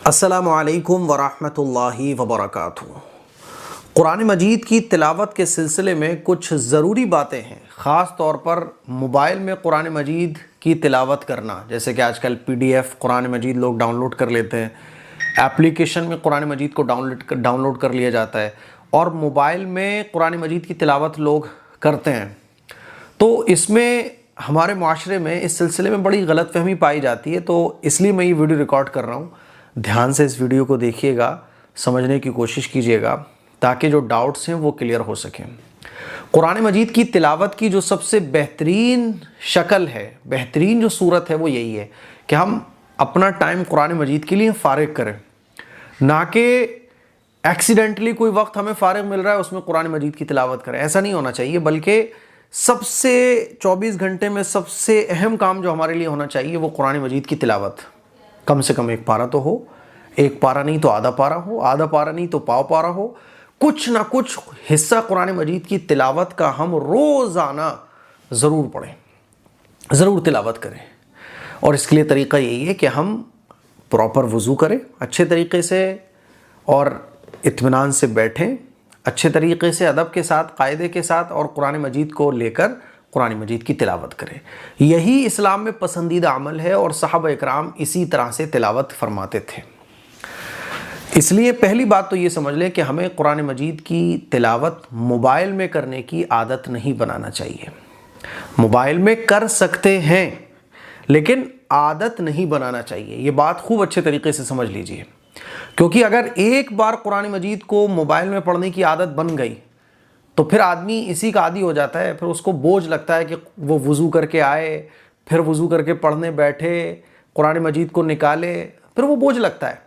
अस्सलामु अलैकुम वरहमतुल्लाहि वबरकातुहू। कुरान मजीद की तिलावत के सिलसिले में कुछ ज़रूरी बातें हैं, ख़ास तौर पर मोबाइल में कुरान मजीद की तिलावत करना। जैसे कि आजकल PDF कुरान मजीद लोग डाउनलोड कर लेते हैं, एप्लीकेशन में कुरान मजीद को डाउनलोड कर लिया जाता है और मोबाइल में कुरान मजीद की तिलावत लोग करते हैं। तो इसमें हमारे माशरे में इस सिलसिले में बड़ी गलतफहमी पाई जाती है, तो इसलिए मैं ये वीडियो रिकॉर्ड कर रहा हूँ। ध्यान से इस वीडियो को देखिएगा, समझने की कोशिश कीजिएगा ताकि जो डाउट्स हैं वो क्लियर हो सकें। कुरान मजीद की तिलावत की जो सबसे बेहतरीन शक्ल है, बेहतरीन जो सूरत है वो यही है कि हम अपना टाइम कुरान मजीद के लिए फ़ारिग करें, ना कि एक्सीडेंटली कोई वक्त हमें फ़ारिग मिल रहा है उसमें कुरान मजीद की तिलावत करें। ऐसा नहीं होना चाहिए, बल्कि सबसे 24 घंटे में सबसे अहम काम जो हमारे लिए होना चाहिए वो कुरान मजीद की तिलावत। कम से कम एक पारा तो हो, एक पारा नहीं तो आधा पारा हो, आधा पारा नहीं तो पाव पारा हो, कुछ ना कुछ हिस्सा कुरान मजीद की तिलावत का हम रोज़ाना ज़रूर पढ़ें, ज़रूर तिलावत करें। और इसके लिए तरीक़ा यही है कि हम प्रॉपर वज़ू करें अच्छे तरीक़े से और इत्मीनान से बैठें, अच्छे तरीक़े से अदब के साथ, कायदे के साथ, और कुरान मजीद को लेकर कुरान मजीद की तिलावत करें। यही इस्लाम में पसंदीदा अमल है और सहाबा इकराम इसी तरह से तिलावत फरमाते थे। इसलिए पहली बात तो ये समझ लें कि हमें कुरान मजीद की तिलावत मोबाइल में करने की आदत नहीं बनाना चाहिए। मोबाइल में कर सकते हैं लेकिन आदत नहीं बनाना चाहिए। ये बात खूब अच्छे तरीके से समझ लीजिए, क्योंकि अगर एक बार कुरान मजीद को मोबाइल में पढ़ने की आदत बन गई तो फिर आदमी इसी का आदी हो जाता है। फिर उसको बोझ लगता है कि वो वज़ू करके आए, फिर वज़ू करके पढ़ने बैठे, कुरान मजीद को निकाले, फिर वो बोझ लगता है।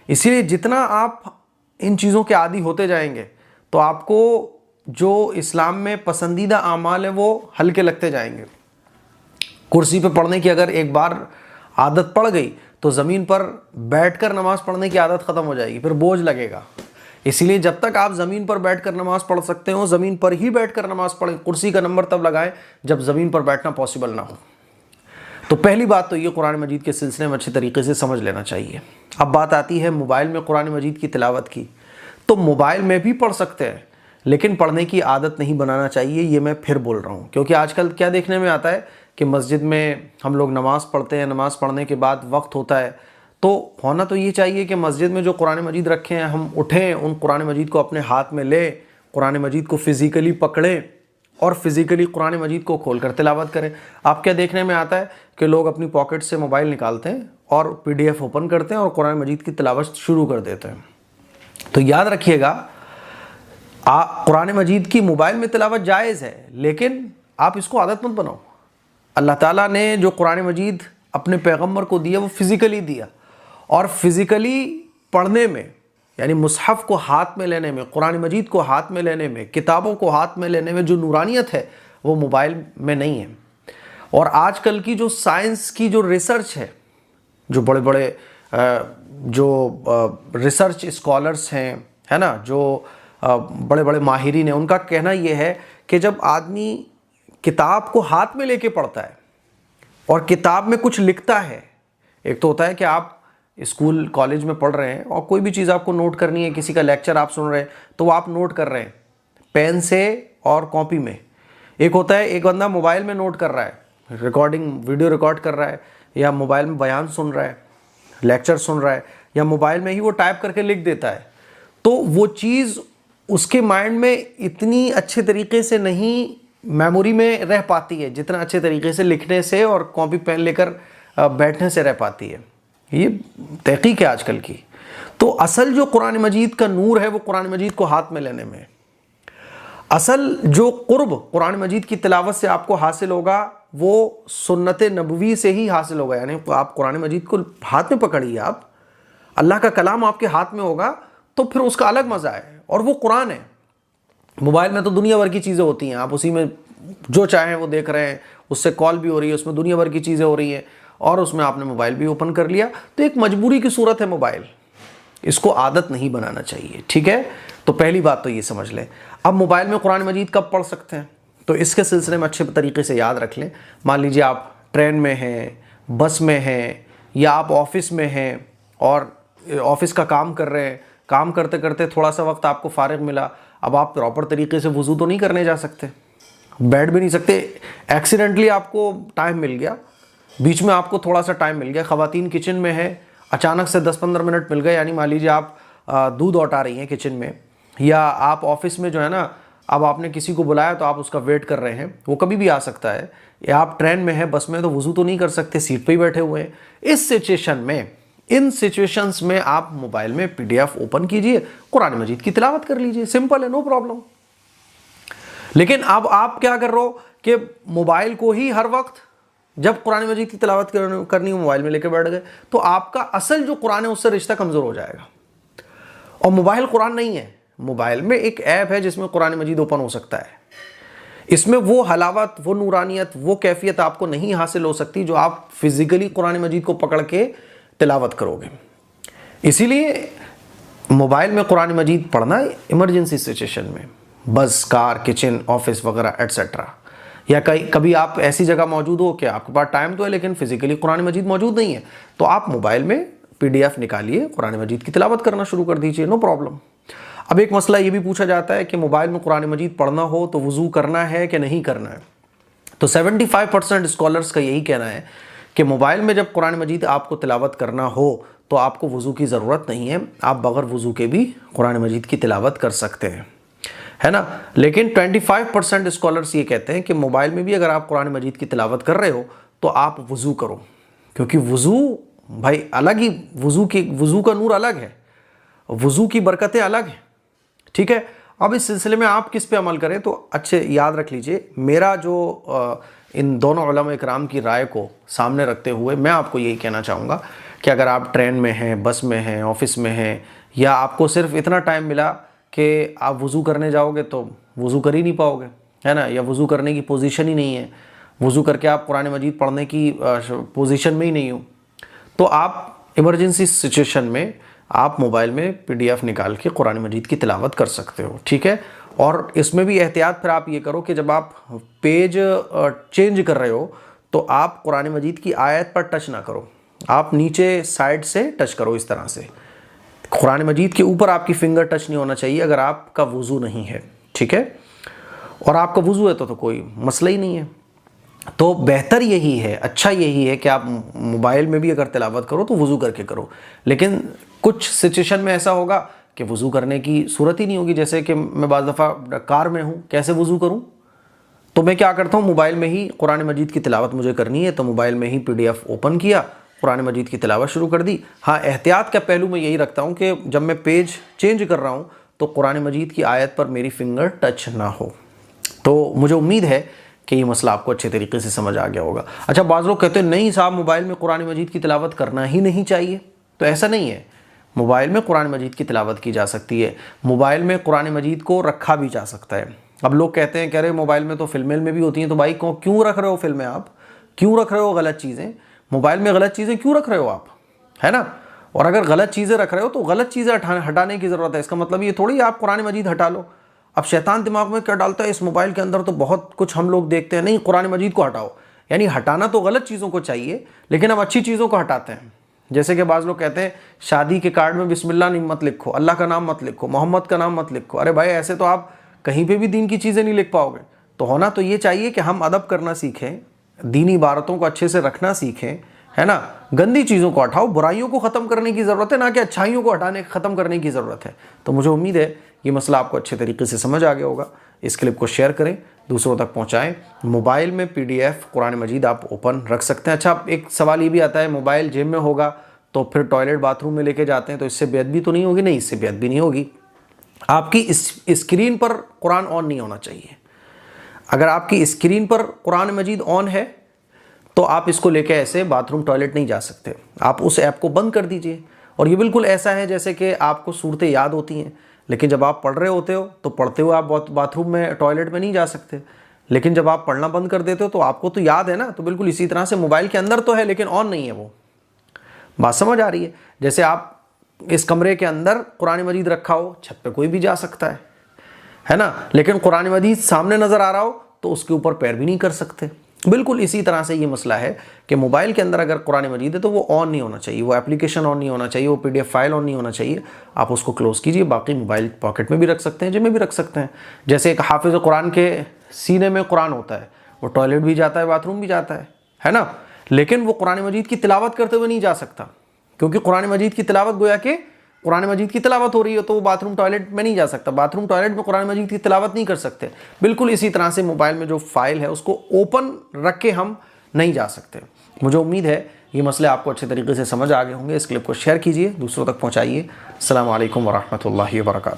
इसीलिए जितना आप इन चीज़ों के आदी होते जाएंगे तो आपको जो इस्लाम में पसंदीदा आमाल है वो हल्के लगते जाएंगे। कुर्सी पे पढ़ने की अगर एक बार आदत पड़ गई तो ज़मीन पर बैठकर नमाज़ पढ़ने की आदत ख़त्म हो जाएगी, फिर बोझ लगेगा। इसीलिए जब तक आप ज़मीन पर बैठकर नमाज़ पढ़ सकते हो, ज़मीन पर ही बैठकर नमाज़ पढ़ें। कुर्सी का नंबर तब लगाएं जब ज़मीन पर बैठना पॉसिबल ना हो। तो पहली बात तो ये कुरान मजीद के सिलसिले में अच्छे तरीके से समझ लेना चाहिए। अब बात आती है मोबाइल में कुरान मजीद की तिलावत की। तो मोबाइल में भी पढ़ सकते हैं लेकिन पढ़ने की आदत नहीं बनाना चाहिए, ये मैं फिर बोल रहा हूँ। क्योंकि आजकल क्या देखने में आता है कि मस्जिद में हम लोग नमाज़ पढ़ते हैं, नमाज़ पढ़ने के बाद वक्त होता है तो होना तो ये चाहिए कि मस्जिद में जो कुरान मजीद रखे हैं हम उठें, उन कुरान मजीद को अपने हाथ में लें, कुरान मजीद को फ़िज़िकली पकड़ें और फ़िज़िकली कुरान मजीद को खोल कर तिलावत करें। आप क्या देखने में आता है कि लोग अपनी पॉकेट से मोबाइल निकालते हैं और PDF ओपन करते हैं और कुरान मजीद की तिलावत शुरू कर देते हैं। तो याद रखिएगा, कुरान मजीद की मोबाइल में तिलावत जायज़ है लेकिन आप इसको आदत मत बनाओ। अल्लाह ताला ने जो कुरान मजीद अपने पैगम्बर को दिया वो फ़िज़िकली दिया, और फिज़िकली पढ़ने में यानी मुसहफ़ को हाथ में लेने में, कुरान मजीद को हाथ में लेने में, किताबों को हाथ में लेने में जो नूरानियत है वो मोबाइल में नहीं है। और आजकल की जो साइंस की जो रिसर्च है, जो बड़े बड़े रिसर्च स्कॉलर्स हैं, है ना, जो बड़े बड़े माहिरीन हैं, उनका कहना ये है कि जब आदमी किताब को हाथ में लेके पढ़ता है और किताब में कुछ लिखता है, एक तो होता है कि आप स्कूल कॉलेज में पढ़ रहे हैं और कोई भी चीज़ आपको नोट करनी है, किसी का लेक्चर आप सुन रहे हैं तो वो आप नोट कर रहे हैं पेन से और कॉपी में। एक होता है एक बंदा मोबाइल में नोट कर रहा है, रिकॉर्डिंग वीडियो रिकॉर्ड कर रहा है, या मोबाइल में बयान सुन रहा है, लेक्चर सुन रहा है, या मोबाइल में ही वो टाइप करके लिख देता है। तो वो चीज़ उसके माइंड में इतनी अच्छे तरीके से नहीं मेमोरी में रह पाती है जितना अच्छे तरीके से लिखने से और कॉपी पेन लेकर बैठने से रह पाती है। ये तहकीक है आजकल की। तो असल जो कुरान मजीद का नूर है वो कुरान मजीद को हाथ में लेने में। असल जो कुर्ब कुरान मजीद की तिलावत से आपको हासिल होगा वो सुन्नत नबवी से ही हासिल होगा। यानी आप कुरान मजीद को हाथ में पकड़िए, आप अल्लाह का कलाम आपके हाथ में होगा तो फिर उसका अलग मज़ा है, और वो कुरान है। मोबाइल में तो दुनिया भर की चीज़ें होती हैं, आप उसी में जो चाहें वो देख रहे हैं, उससे कॉल भी हो रही है, उसमें दुनिया भर की चीज़ें हो रही हैं, और उसमें आपने मोबाइल भी ओपन कर लिया। तो एक मजबूरी की सूरत है मोबाइल, इसको आदत नहीं बनाना चाहिए। ठीक है, तो पहली बात तो ये समझ लें। अब मोबाइल में कुरान मजीद कब पढ़ सकते हैं तो इसके सिलसिले में अच्छे तरीके से याद रख लें। मान लीजिए आप ट्रेन में हैं, बस में हैं, या आप ऑफिस में हैं और ऑफिस का काम कर रहे हैं, काम करते करते थोड़ा सा वक्त आपको फारिग मिला, अब आप प्रॉपर तरीके से वज़ू तो नहीं करने जा सकते, बैठ भी नहीं सकते, एक्सीडेंटली आपको टाइम मिल गया, बीच में आपको थोड़ा सा टाइम मिल गया, ख़वातीन किचन में है, अचानक से 10-15 मिनट मिल गए, यानी मान लीजिए आप दूध औटा रही हैं किचन में, या आप ऑफिस में जो है ना, अब आपने किसी को बुलाया तो आप उसका वेट कर रहे हैं, वो कभी भी आ सकता है, या आप ट्रेन में हैं, बस में, तो वज़ू तो नहीं कर सकते, सीट पे ही बैठे हुए हैं। इस सिचुएशन में, इन सिचुएशंस में आप मोबाइल में PDF ओपन कीजिए, कुरान मजीद की तिलावत कर लीजिए, सिंपल है, नो प्रॉब्लम। लेकिन अब आप क्या कर रहे हो कि मोबाइल को ही हर वक्त जब कुरान मजीद की तिलावत करनी हो मोबाइल में लेके बैठ गए, तो आपका असल जो कुरान है उससे रिश्ता कमज़ोर हो जाएगा। और मोबाइल कुरान नहीं है, मोबाइल में एक ऐप है जिसमें कुरान मजीद ओपन हो सकता है, इसमें वो हलावत, वो नूरानियत, वो कैफियत आपको नहीं हासिल हो सकती जो आप फिजिकली कुरान मजीद को पकड़ के तिलावत करोगे। इसीलिए मोबाइल में कुरान मजीद पढ़ना इमरजेंसी सिचुएशन में, बस, कार, किचन, ऑफिस वगैरह एटसेट्रा, या कभी आप ऐसी जगह मौजूद हो कि आपके पास टाइम तो है लेकिन फिजिकली कुरान मजीद मौजूद नहीं है, तो आप मोबाइल में PDF निकालिए, कुरान मजीद की तिलावत करना शुरू कर दीजिए, नो प्रॉब्लम। अब एक मसला ये भी पूछा जाता है कि मोबाइल में कुरान मजीद पढ़ना हो तो वज़ू करना है कि नहीं करना है। तो 75% स्कॉलर्स का यही कहना है कि मोबाइल में जब कुरान मजीद आपको तिलावत करना हो तो आपको वज़ू की ज़रूरत नहीं है, आप बग़ैर वज़ू के भी कुरान मजीद की तिलावत कर सकते हैं, है ना। लेकिन 25% स्कॉलर्स ये कहते हैं कि मोबाइल में भी अगर आप कुरान मजीद की तिलावत कर रहे हो तो आप वज़ू करो, क्योंकि वज़ू भाई अलग ही, वज़ू का नूर अलग है, वज़ू की बरकतें अलग हैं, ठीक है। अब इस सिलसिले में आप किस पे अमल करें, तो अच्छे याद रख लीजिए, मेरा जो इन दोनों उलमा इकराम की राय को सामने रखते हुए मैं आपको यही कहना चाहूँगा कि अगर आप ट्रेन में हैं, बस में हैं, ऑफिस में हैं, या आपको सिर्फ इतना टाइम मिला कि आप वज़ू करने जाओगे तो वज़ू कर ही नहीं पाओगे, है ना, या वज़ू करने की पोजीशन ही नहीं है, वज़ू करके आप कुरान मजीद पढ़ने की पोजीशन में ही नहीं हो, तो आप इमरजेंसी सिचुएशन में आप मोबाइल में PDF निकाल के कुरान मजीद की तिलावत कर सकते हो, ठीक है। और इसमें भी एहतियात फिर आप ये करो कि जब आप पेज चेंज कर रहे हो तो आप कुरान मजीद की आयत पर टच ना करो, आप नीचे साइड से टच करो, इस तरह से। कुरान मजीद के ऊपर आपकी फिंगर टच नहीं होना चाहिए अगर आपका वज़ू नहीं है, ठीक है। और आपका वज़ू है तो कोई मसला ही नहीं है। तो बेहतर यही है, अच्छा यही है कि आप मोबाइल में भी अगर तिलावत करो तो वज़ू करके करो। लेकिन कुछ सिचुएशन में ऐसा होगा कि वज़ू करने की सूरत ही नहीं होगी, जैसे कि मैं बाज़ दफ़ा कार में हूँ, कैसे वज़ू करूँ, तो मैं क्या करता हूँ, मोबाइल में ही कुरान मजीद की तिलावत मुझे करनी है तो मोबाइल में ही PDF ओपन किया, कुरान मजीद की तिलावत शुरू कर दी। हाँ, एहतियात का पहलू मैं यही रखता हूँ कि जब मैं पेज चेंज कर रहा हूँ तो कुरान मजीद की आयत पर मेरी फिंगर टच ना हो। तो मुझे उम्मीद है कि ये मसला आपको अच्छे तरीके से समझ आ गया होगा। अच्छा, बाज़ लोग कहते हैं नहीं साहब, मोबाइल में कुरान मजीद की तिलावत करना ही नहीं चाहिए, तो ऐसा नहीं है। मोबाइल में कुरान मजीद की तिलावत की जा सकती है, मोबाइल में कुरान मजीद को रखा भी जा सकता है। अब लोग कहते हैं, कह रहे मोबाइल में तो फिल्में में भी होती हैं, तो भाई क्यों रख रहे हो फिल्में, आप क्यों रख रहे हो गलत चीज़ें, मोबाइल में गलत चीज़ें क्यों रख रहे हो आप, है ना। और अगर गलत चीज़ें रख रहे हो तो गलत चीज़ें हटाने की ज़रूरत है, इसका मतलब ये थोड़ी आप कुरान मजीद हटा लो। अब शैतान दिमाग में क्या डालता है, इस मोबाइल के अंदर तो बहुत कुछ हम लोग देखते हैं, नहीं कुरान मजीद को हटाओ, यानी हटाना तो गलत चीज़ों को चाहिए लेकिन अब अच्छी चीज़ों को हटाते हैं। जैसे कि बाज़ लोग कहते हैं शादी के कार्ड में बिस्मिल्लाह नहीं मत लिखो, अल्लाह का नाम मत लिखो, मोहम्मद का नाम मत लिखो। अरे भाई, ऐसे तो आप कहीं पे भी दीन की चीज़ें नहीं लिख पाओगे। तो होना तो ये चाहिए कि हम अदब करना सीखें, दीनी इबारतों को अच्छे से रखना सीखें, है ना। गंदी चीज़ों को हटाओ, बुराइयों को ख़त्म करने की ज़रूरत है, ना कि अच्छाइयों को ख़त्म करने की ज़रूरत है। तो मुझे उम्मीद है ये मसला आपको अच्छे तरीके से समझ आ गया होगा। इस क्लिप को शेयर करें, दूसरों तक पहुंचाएं। मोबाइल में PDF कुरान मजीद आप ओपन रख सकते हैं। अच्छा, एक सवाल ये भी आता है, मोबाइल जेब में होगा तो फिर टॉयलेट बाथरूम में लेके जाते हैं तो इससे बेअदबी तो नहीं होगी? नहीं, इससे बेअदबी नहीं होगी। आपकी स्क्रीन पर कुरान ऑन नहीं होना चाहिए। अगर आपकी स्क्रीन पर कुरान मजीद ऑन है तो आप इसको लेके ऐसे बाथरूम टॉयलेट नहीं जा सकते, आप उस ऐप को बंद कर दीजिए। और ये बिल्कुल ऐसा है जैसे कि आपको सूरतें याद होती हैं, लेकिन जब आप पढ़ रहे होते हो तो पढ़ते हुए आप बाथरूम में टॉयलेट में नहीं जा सकते, लेकिन जब आप पढ़ना बंद कर देते हो तो आपको तो याद है ना। तो बिल्कुल इसी तरह से मोबाइल के अंदर तो है लेकिन ऑन नहीं है। वो बात समझ आ रही है? जैसे आप इस कमरे के अंदर कुरान मजीद रखा हो, छत पे कोई भी जा सकता है ना, लेकिन कुरान मजीद सामने नज़र आ रहा हो तो उसके ऊपर पैर भी नहीं कर सकते। बिल्कुल इसी तरह से ये मसला है कि मोबाइल के अंदर अगर कुरान मजीद है तो वो ऑन नहीं होना चाहिए, वो एप्लीकेशन ऑन नहीं होना चाहिए, वो PDF फाइल ऑन नहीं होना चाहिए। आप उसको क्लोज़ कीजिए। बाकी मोबाइल पॉकेट में भी रख सकते हैं, जेब में भी रख सकते हैं। जैसे एक हाफिज़ कुरान के सीने में कुरान होता है, वो टॉयलेट भी जाता है, बाथरूम भी जाता है ना, लेकिन वो कुरान मजीद की तिलावत करते हुए नहीं जा सकता, क्योंकि कुरान मजीद की तिलावत गोया कि कुरान मजीद की तिलावत हो रही है, तो वो बाथरूम टॉयलेट में नहीं जा सकता, बाथरूम टॉयलेट में कुरान मजीद की तिलावत नहीं कर सकते। बिल्कुल इसी तरह से मोबाइल में जो फाइल है उसको ओपन रख के हम नहीं जा सकते। मुझे उम्मीद है ये मसले आपको अच्छे तरीके से समझ आ गए होंगे। इस क्लिप को शेयर कीजिए, दूसरों तक पहुँचाइए। अस्सलामु अलैकुम वरहमतुल्लाहि वबरकातुहू।